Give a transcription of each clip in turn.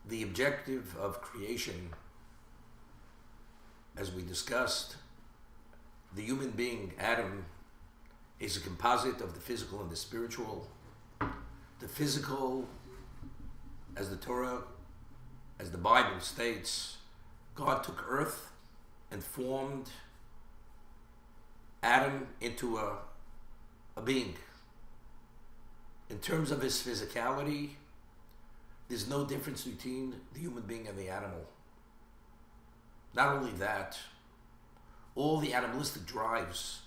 The objective of creation, as we discussed, the human being, Adam, is a composite of the physical and the spiritual. The physical, as the Torah, as the Bible states, God took earth and formed Adam into a being. In terms of his physicality, there's no difference between the human being and the animal. Not only that, all the animalistic drives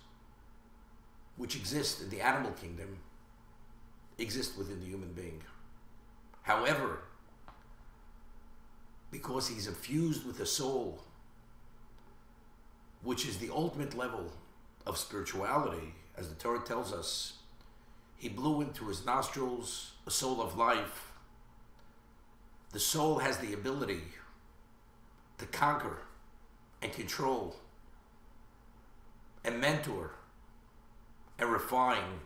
which exist in the animal kingdom exist within the human being. However, because he's infused with a soul, which is the ultimate level of spirituality, as the Torah tells us, he blew into his nostrils a soul of life. The soul has the ability to conquer and control and mentor and refine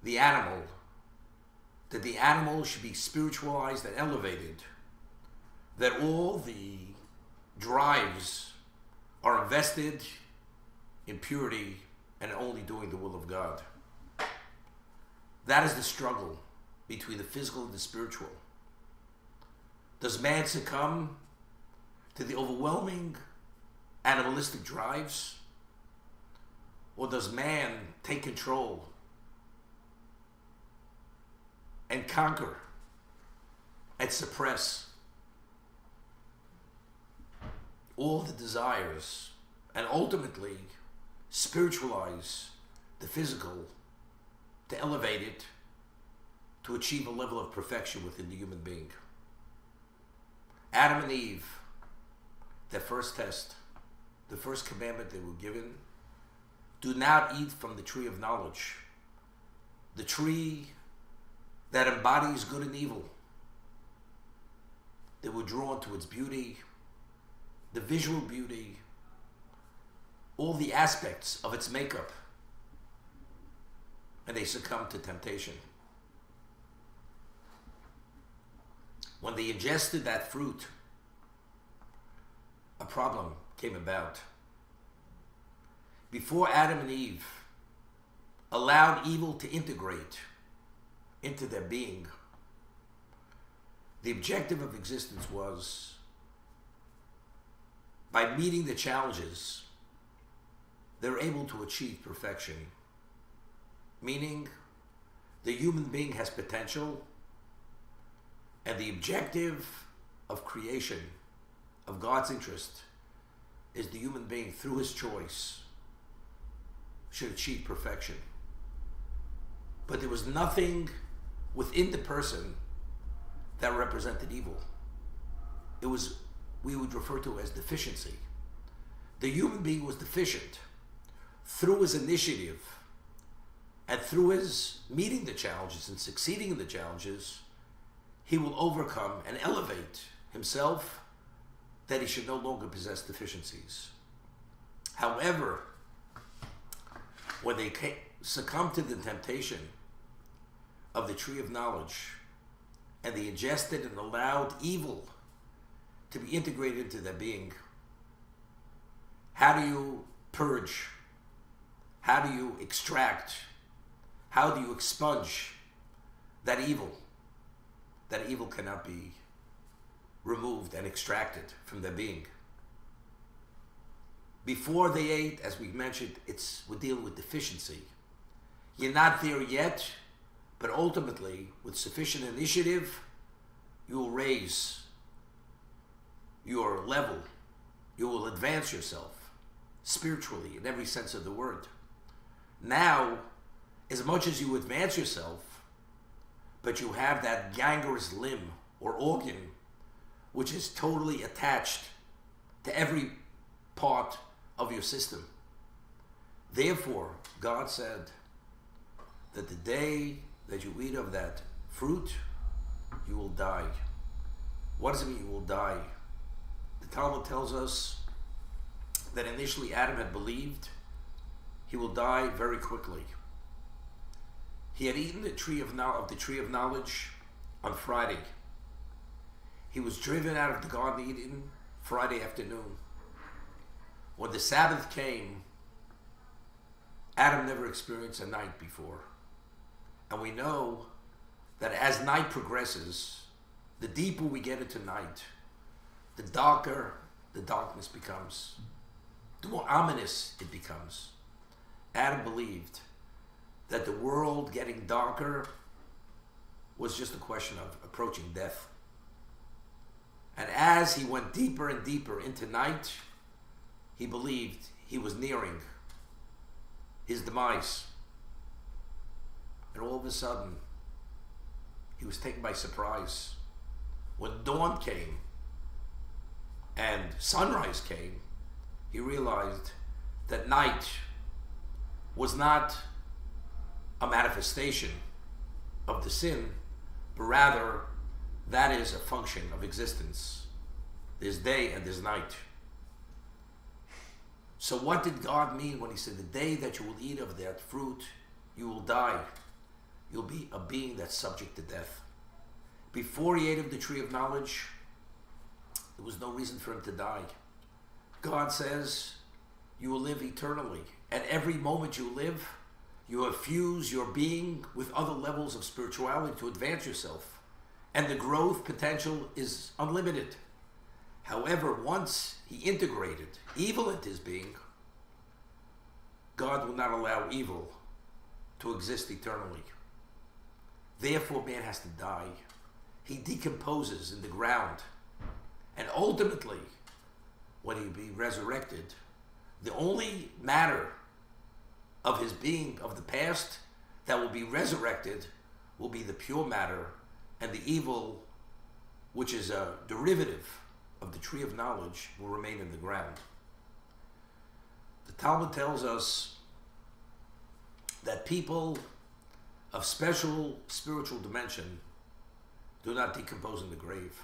the animal, that the animal should be spiritualized and elevated, that all the drives are invested in purity and only doing the will of God. That is the struggle between the physical and the spiritual. Does man succumb to the overwhelming animalistic drives? Or does man take control and conquer and suppress all the desires and ultimately spiritualize the physical to elevate it to achieve a level of perfection within the human being? Adam and Eve, their first test, the first commandment they were given, do not eat from the tree of knowledge, the tree that embodies good and evil. They were drawn to its beauty, the visual beauty, all the aspects of its makeup, and they succumbed to temptation. When they ingested that fruit, a problem came about. Before Adam and Eve allowed evil to integrate into their being, the objective of existence was, by meeting the challenges, they're able to achieve perfection. Meaning, the human being has potential, and the objective of creation, of God's interest, is the human being, through his choice, should achieve perfection. But there was nothing within the person that represented evil. It was, we would refer to as deficiency. The human being was deficient. Through his initiative and through his meeting the challenges and succeeding in the challenges, he will overcome and elevate himself, that he should no longer possess deficiencies. However, when they succumbed to the temptation of the tree of knowledge, and they ingested and allowed evil to be integrated into their being, how do you purge? How do you extract? How do you expunge that evil? That evil cannot be removed and extracted from their being. Before they ate, as we mentioned, we're dealing with deficiency. You're not there yet, but ultimately, with sufficient initiative, you will raise your level. You will advance yourself spiritually in every sense of the word. Now, as much as you advance yourself, but you have that gangrenous limb or organ which is totally attached to every part of your system. Therefore, God said that the day that you eat of that fruit, you will die. What does it mean you will die? The Talmud tells us that initially Adam had believed he will die very quickly. He had eaten the tree of knowledge on Friday. He was driven out of the Garden of Eden Friday afternoon. When the Sabbath came, Adam never experienced a night before. And we know that as night progresses, the deeper we get into night, the darker the darkness becomes, the more ominous it becomes. Adam believed that the world getting darker was just a question of approaching death. And as he went deeper and deeper into night, he believed he was nearing his demise. And all of a sudden, he was taken by surprise. When dawn came and sunrise came, he realized that night was not a manifestation of the sin, but rather that is a function of existence. There's day and there's night. So what did God mean when he said, the day that you will eat of that fruit, you will die? You'll be a being that's subject to death. Before he ate of the tree of knowledge, there was no reason for him to die. God says, you will live eternally. At every moment you live, you have fused your being with other levels of spirituality to advance yourself. And the growth potential is unlimited. However, once he integrated evil into his being, God will not allow evil to exist eternally. Therefore, man has to die. He decomposes in the ground. And ultimately, when he be resurrected, the only matter of his being of the past that will be resurrected will be the pure matter, and the evil, which is a derivative of the tree of knowledge, will remain in the ground. The Talmud tells us that people of special spiritual dimension do not decompose in the grave.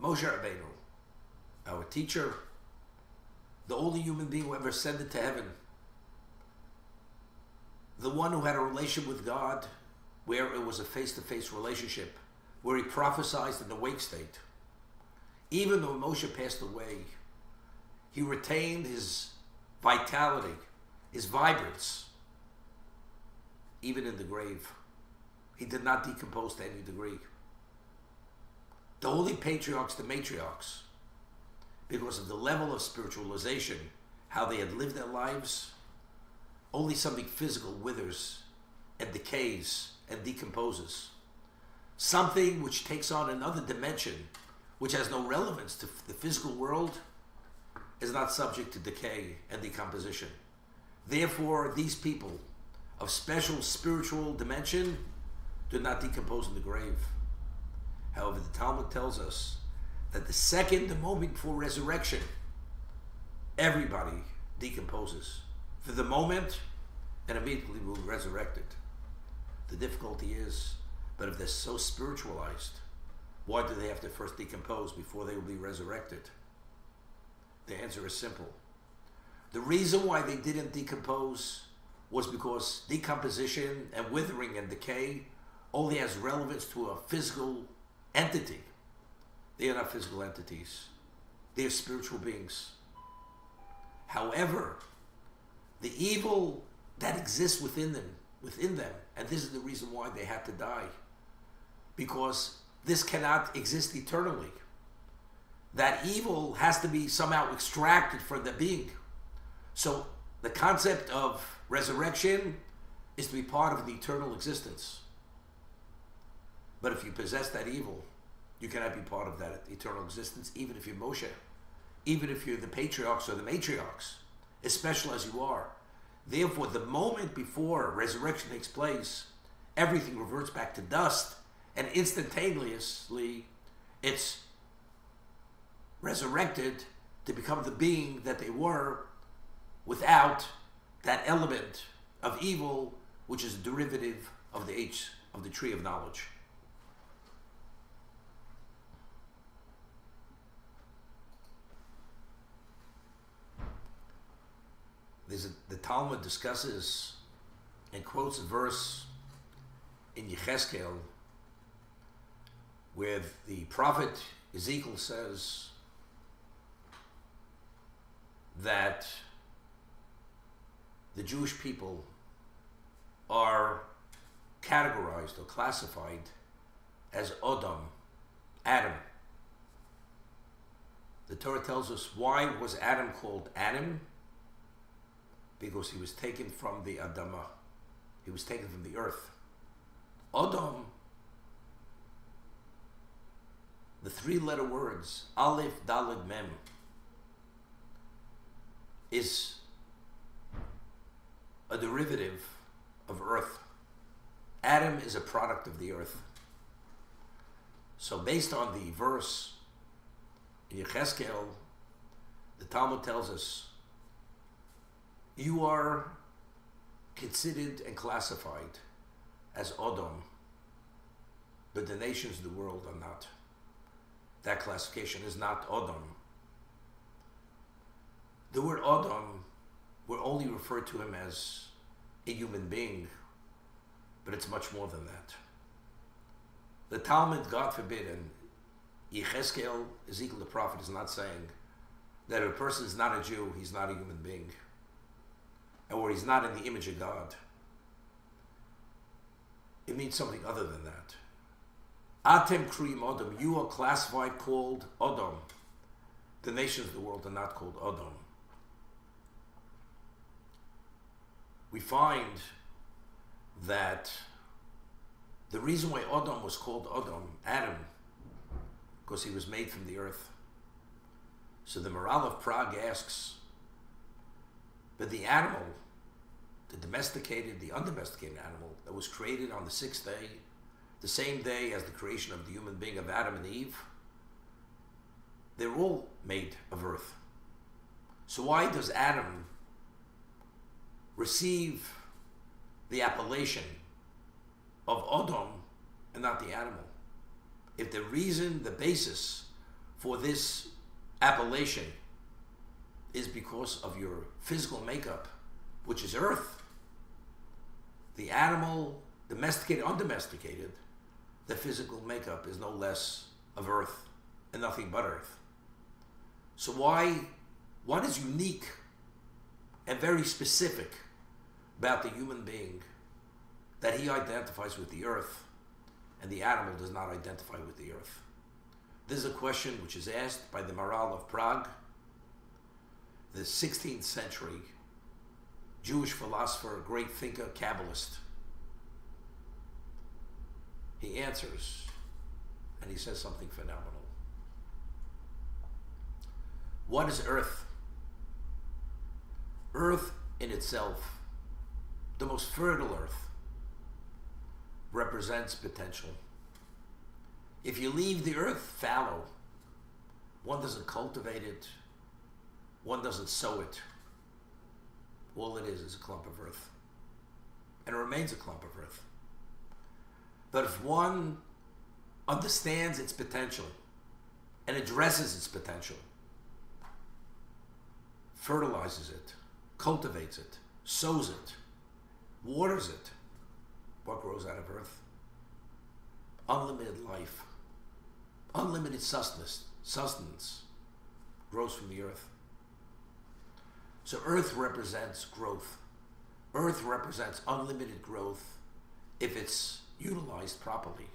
Moshe Rabbeinu, our teacher, the only human being who ever ascended to heaven, the one who had a relationship with God where it was a face-to-face relationship, where he prophesied in the wake state. Even though Moshe passed away, he retained his vitality, his vibrance, even in the grave. He did not decompose to any degree. The holy patriarchs, the matriarchs, because of the level of spiritualization, how they had lived their lives, only something physical withers and decays and decomposes. Something which takes on another dimension, which has no relevance to the physical world, is not subject to decay and decomposition. Therefore, these people of special spiritual dimension do not decompose in the grave. However, the Talmud tells us that the moment before resurrection, everybody decomposes for the moment and immediately will be resurrected. The difficulty is, but if they're so spiritualized, why do they have to first decompose before they will be resurrected? The answer is simple. The reason why they didn't decompose was because decomposition and withering and decay only has relevance to a physical entity. They are not physical entities. They are spiritual beings. However, the evil that exists within them, and this is the reason why they had to die, because this cannot exist eternally. That evil has to be somehow extracted from the being. So the concept of resurrection is to be part of the eternal existence. But if you possess that evil, you cannot be part of that eternal existence, even if you're Moshe, even if you're the patriarchs or the matriarchs, as special as you are. Therefore, the moment before resurrection takes place, everything reverts back to dust, and instantaneously it's resurrected to become the being that they were without that element of evil, which is a derivative of the tree of knowledge. The Talmud discusses and quotes a verse in Yechezkel where the prophet Ezekiel says that the Jewish people are categorized or classified as Adam. The Torah tells us, why was Adam called Adam? Because he was taken from the Adamah. He was taken from the earth. Adam, the three-letter words, Aleph, Daled, Mem, is a derivative of earth. Adam is a product of the earth. So based on the verse in Yechezkel, the Talmud tells us, you are considered and classified as Adam, but the nations of the world are not. That classification is not Adam. The word Adam, we're only referred to him as a human being, but it's much more than that. The Talmud, God forbid, and Yechezkel, Ezekiel the prophet, is not saying that if a person is not a Jew, he's not a human being, or he's not in the image of God. It means something other than that. Atem Kriyim Adam, you are classified, called Adam. The nations of the world are not called Adam. We find that the reason why Adam was called Adam, because he was made from the earth. So the Maharal of Prague asks, but the animal, the domesticated, the undomesticated animal that was created on the sixth day, the same day as the creation of the human being of Adam and Eve, they're all made of earth. So why does Adam receive the appellation of Adam and not the animal? If the reason, the basis for this appellation is because of your physical makeup, which is earth, the animal, domesticated, undomesticated, the physical makeup is no less of earth and nothing but earth. So what is unique and very specific about the human being that he identifies with the earth and the animal does not identify with the earth? This is a question which is asked by the Maharal of Prague, the 16th century Jewish philosopher, great thinker, Kabbalist. He answers, and he says something phenomenal. What is earth? Earth in itself, the most fertile earth, represents potential. If you leave the earth fallow, one doesn't cultivate it, one doesn't sow it. All it is a clump of earth. And it remains a clump of earth. But if one understands its potential and addresses its potential, fertilizes it, cultivates it, sows it, waters it, what grows out of earth? Unlimited life, unlimited sustenance grows from the earth. So earth represents growth. Earth represents unlimited growth if it's utilized properly.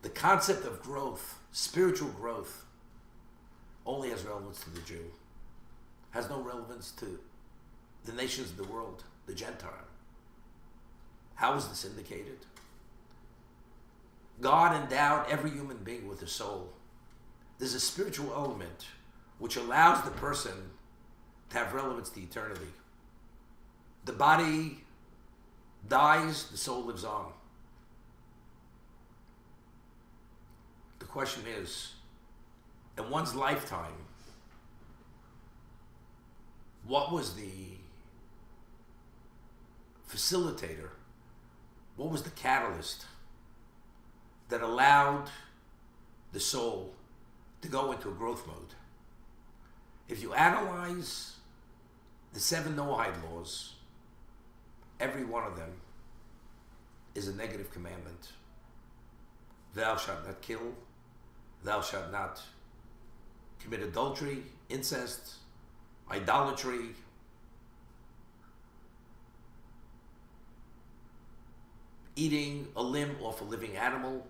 The concept of growth, spiritual growth, only has relevance to the Jew. Has no relevance to the nations of the world, the Gentile. How is this indicated? God endowed every human being with a soul. There's a spiritual element which allows the person to have relevance to eternity. The body dies, the soul lives on. The question is, in one's lifetime, what was the facilitator? What was the catalyst that allowed the soul to go into a growth mode? If you analyze the 7 Noahide laws, every one of them is a negative commandment. thou shalt not kill, thou shalt not commit adultery, incest, idolatry, eating a limb off a living animal.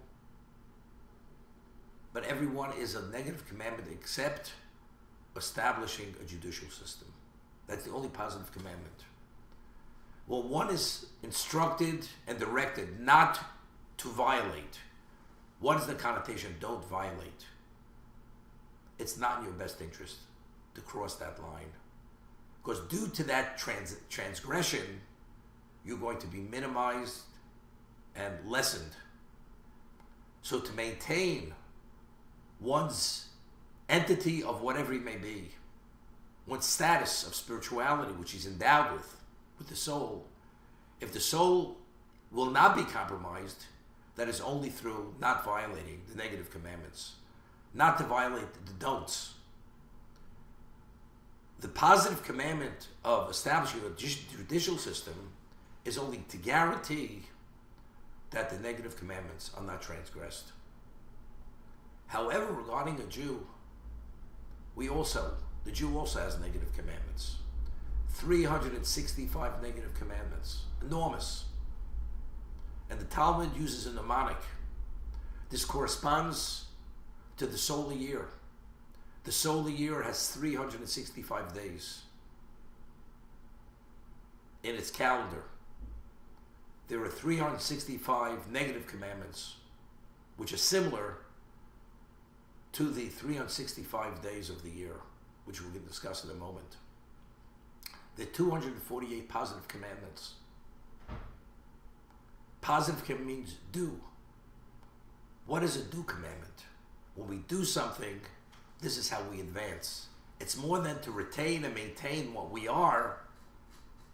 But every one is a negative commandment except establishing a judicial system. That's the only positive commandment. Well, one is instructed and directed not to violate. What is the connotation? Don't violate. It's not in your best interest to cross that line. Because due to that transgression, you're going to be minimized and lessened. So to maintain one's entity of whatever he may be, one's status of spirituality, which he's endowed with the soul, if the soul will not be compromised, that is only through not violating the negative commandments, not to violate the don'ts. The positive commandment of establishing a judicial system is only to guarantee that the negative commandments are not transgressed. However, regarding a Jew, the Jew also has negative commandments. 365 negative commandments. Enormous. And the Talmud uses a mnemonic. This corresponds to the solar year. The solar year has 365 days in its calendar. There are 365 negative commandments, which are similar to the 365 days of the year, which we're going to discuss in a moment. There are 248 positive commandments. Positive commandment means do. What is a do commandment? When we do something, this is how we advance. It's more than to retain and maintain what we are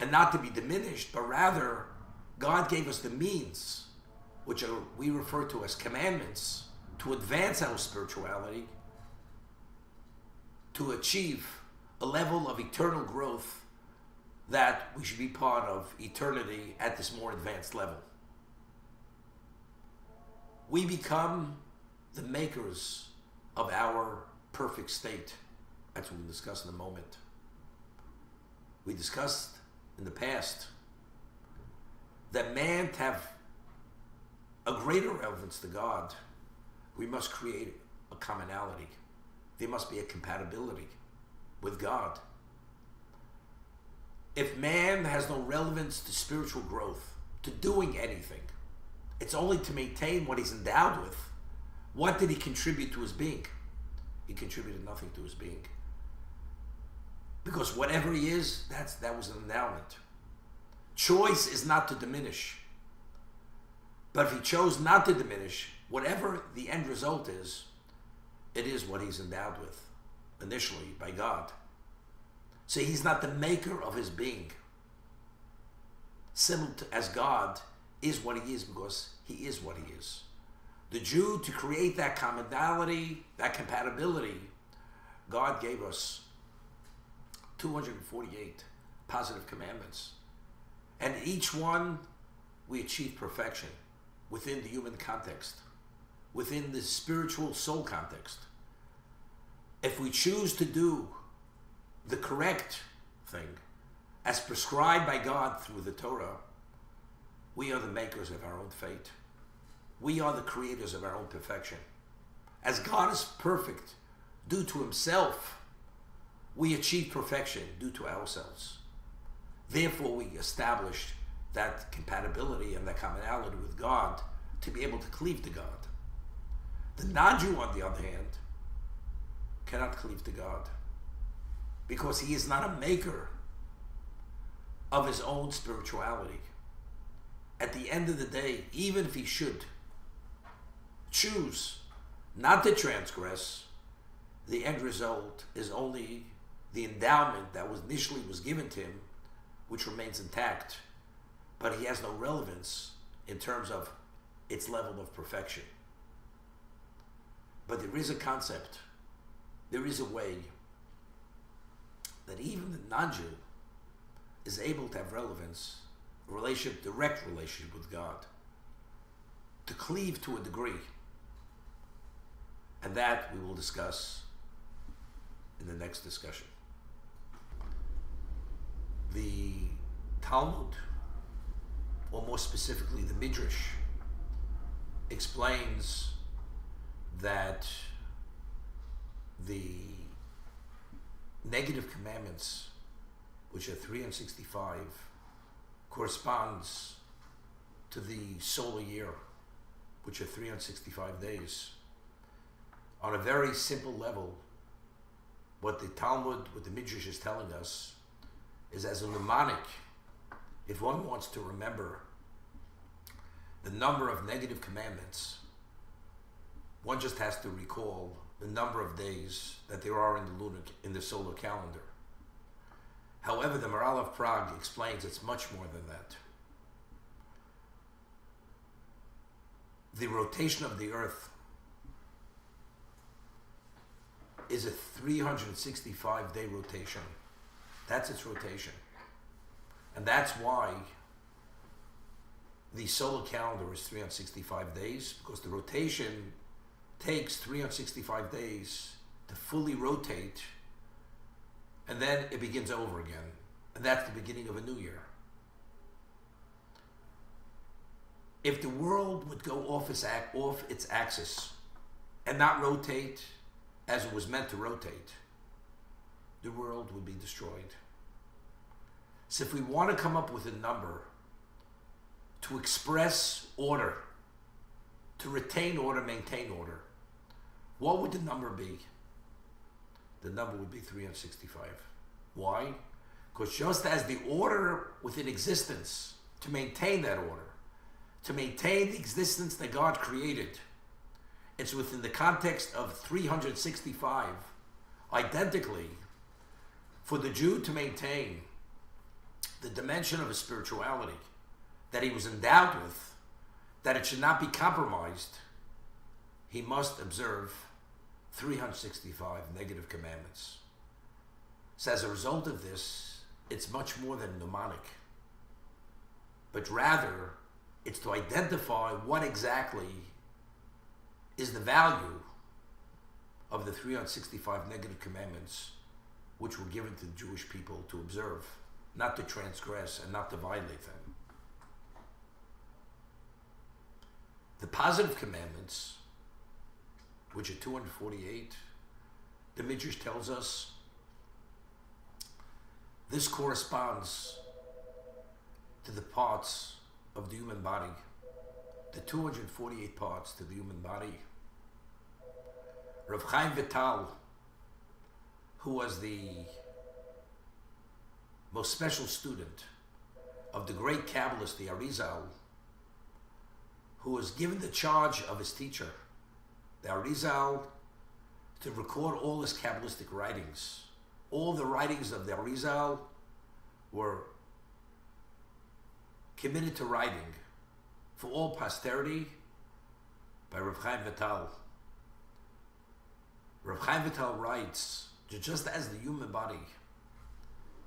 and not to be diminished, but rather God gave us the means, which we refer to as commandments, to advance our spirituality, to achieve a level of eternal growth that we should be part of eternity at this more advanced level. We become the makers of our perfect state. That's what we'll discuss in a moment. We discussed in the past that man to have a greater relevance to God, we must create a commonality. There must be a compatibility with God. If man has no relevance to spiritual growth, to doing anything, it's only to maintain what he's endowed with. What did he contribute to his being? He contributed nothing to his being. Because whatever he is, that was an endowment. Choice is not to diminish. But if he chose not to diminish, whatever the end result is, it is what he's endowed with, initially, by God. So he's not the maker of his being. Similar to as God is what he is because he is what he is. The Jew, to create that commonality, that compatibility, God gave us 248 positive commandments. And each one, we achieve perfection within the human context, within the spiritual soul context. If we choose to do the correct thing, as prescribed by God through the Torah, we are the makers of our own fate. We are the creators of our own perfection. As God is perfect due to himself, we achieve perfection due to ourselves. Therefore, we established that compatibility and that commonality with God to be able to cleave to God. The non-Jew, on the other hand, cannot cleave to God because he is not a maker of his own spirituality. At the end of the day, even if he should choose not to transgress, the end result is only the endowment that was initially given to him, which remains intact, but he has no relevance in terms of its level of perfection. But there is a concept, there is a way that even the non-Jew is able to have relevance, direct relationship with God, to cleave to a degree. And that we will discuss in the next discussion. The Talmud, or more specifically the Midrash, explains that the negative commandments, which are 365, corresponds to the solar year, which are 365 days. On a very simple level, what the Talmud, what the Midrash is telling us, is as a mnemonic, if one wants to remember the number of negative commandments, one just has to recall the number of days that there are in the solar calendar. However, the Maharal of Prague explains it's much more than that. The rotation of the earth is a 365-day rotation. That's its rotation. And that's why the solar calendar is 365 days, because the rotation takes 365 days to fully rotate, and then it begins over again. And that's the beginning of a new year. If the world would go off its axis and not rotate as it was meant to rotate, the world would be destroyed. So if we want to come up with a number to express order, to retain order, maintain order, what would the number be? The number would be 365. Why? Because just as the order within existence, to maintain that order, to maintain the existence that God created, it's within the context of 365. Identically, for the Jew to maintain the dimension of his spirituality that he was endowed with, that it should not be compromised, he must observe 365 negative commandments. So as a result of this, it's much more than mnemonic, but rather it's to identify what exactly is the value of the 365 negative commandments which were given to the Jewish people to observe, not to transgress and not to violate them. The positive commandments, which are 248, the Midrash tells us this corresponds to the parts of the human body, the 248 parts to the human body. Rav Chaim Vital, who was the most special student of the great Kabbalist, the Arizal, who was given the charge of his teacher, the Arizal, to record all his Kabbalistic writings. All the writings of the Arizal were committed to writing for all posterity by Rav Chaim Vital. Rav Chaim Vital writes that just as the human body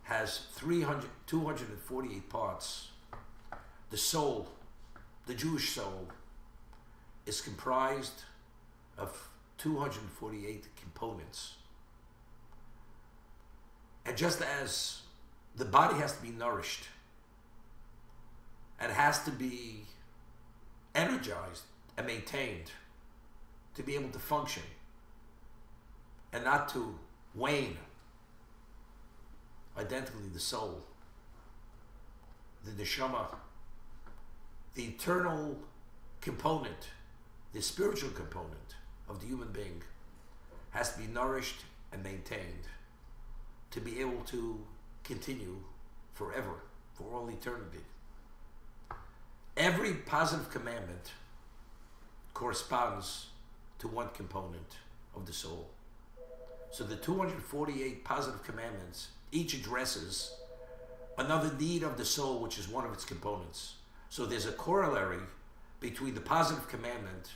has 248 parts, the soul, the Jewish soul, is comprised of 248 components. And just as the body has to be nourished and has to be energized and maintained to be able to function and not to wane, identically the soul, the neshama, the internal component, the spiritual component of the human being has to be nourished and maintained to be able to continue forever, for all eternity. Every positive commandment corresponds to one component of the soul. So the 248 positive commandments each addresses another need of the soul, which is one of its components. So there's a corollary between the positive commandment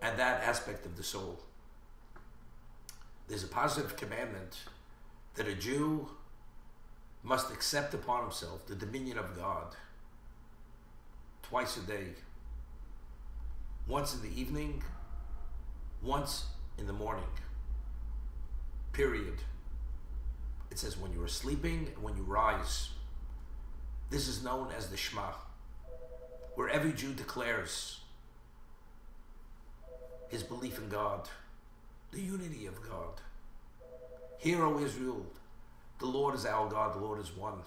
and that aspect of the soul. There's a positive commandment that a Jew must accept upon himself the dominion of God twice a day. Once in the evening once in the morning. Period. It says when you are sleeping and when you rise. This is known as the Shema, where every Jew declares his belief in God, the unity of God. Hear, O Israel, the Lord is our God, the Lord is one.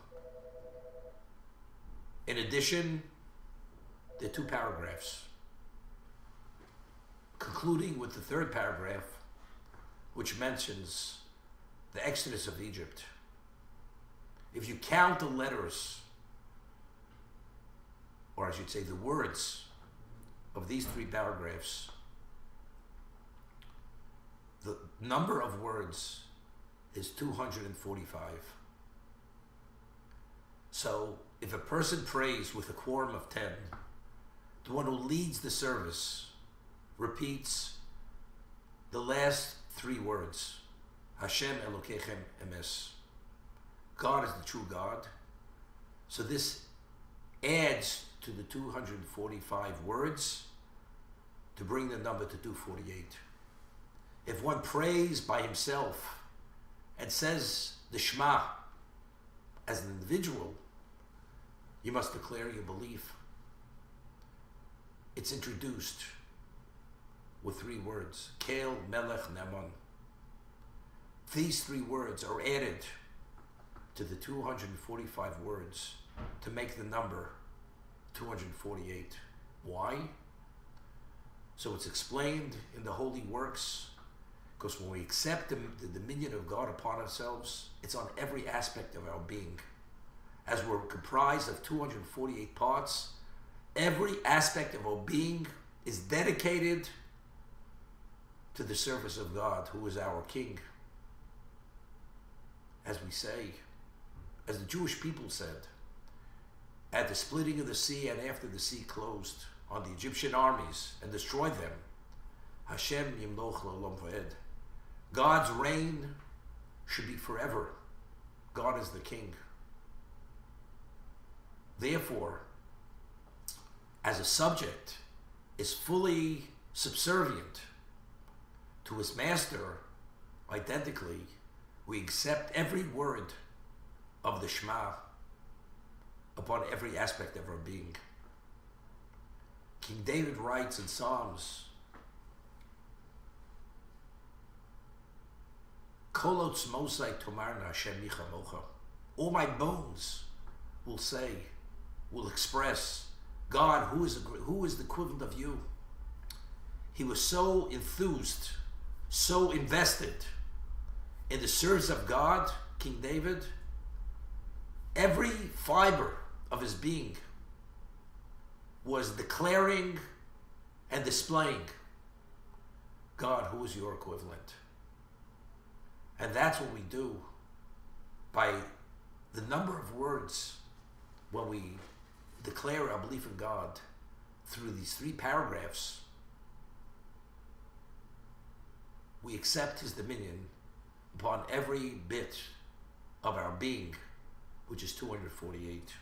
In addition, there are two paragraphs, concluding with the third paragraph, which mentions the exodus of Egypt. If you count the letters, or I should say the words of these three paragraphs, the number of words is 245. So if a person prays with a quorum of 10, the one who leads the service repeats the last three words, Hashem Elokechem Emes. God is the true God. So this adds to the 245 words to bring the number to 248. If one prays by himself and says the Shema as an individual, you must declare your belief. It's introduced with three words, Kel Melech Neman. These three words are added to the 245 words to make the number 248. Why? So it's explained in the Holy Works, because when we accept the dominion of God upon ourselves, it's on every aspect of our being. As we're comprised of 248 parts, every aspect of our being is dedicated to the service of God, who is our King. As we say, as the Jewish people said, at the splitting of the sea and after the sea closed on the Egyptian armies and destroyed them, Hashem Yimloch L'olam Va'ed. God's reign should be forever. God is the King. Therefore, as a subject is fully subservient to his master, identically, we accept every word of the Shema upon every aspect of our being. King David writes in Psalms, Kol otzmosai tomarna Hashem micha mocha. All my bones will say, will express, God, who is the equivalent of you? He was so enthused, so invested in the service of God, King David, every fiber of his being was declaring and displaying, God, who is your equivalent? And that's what we do by the number of words when we declare our belief in God through these three paragraphs. We accept his dominion upon every bit of our being, which is 248.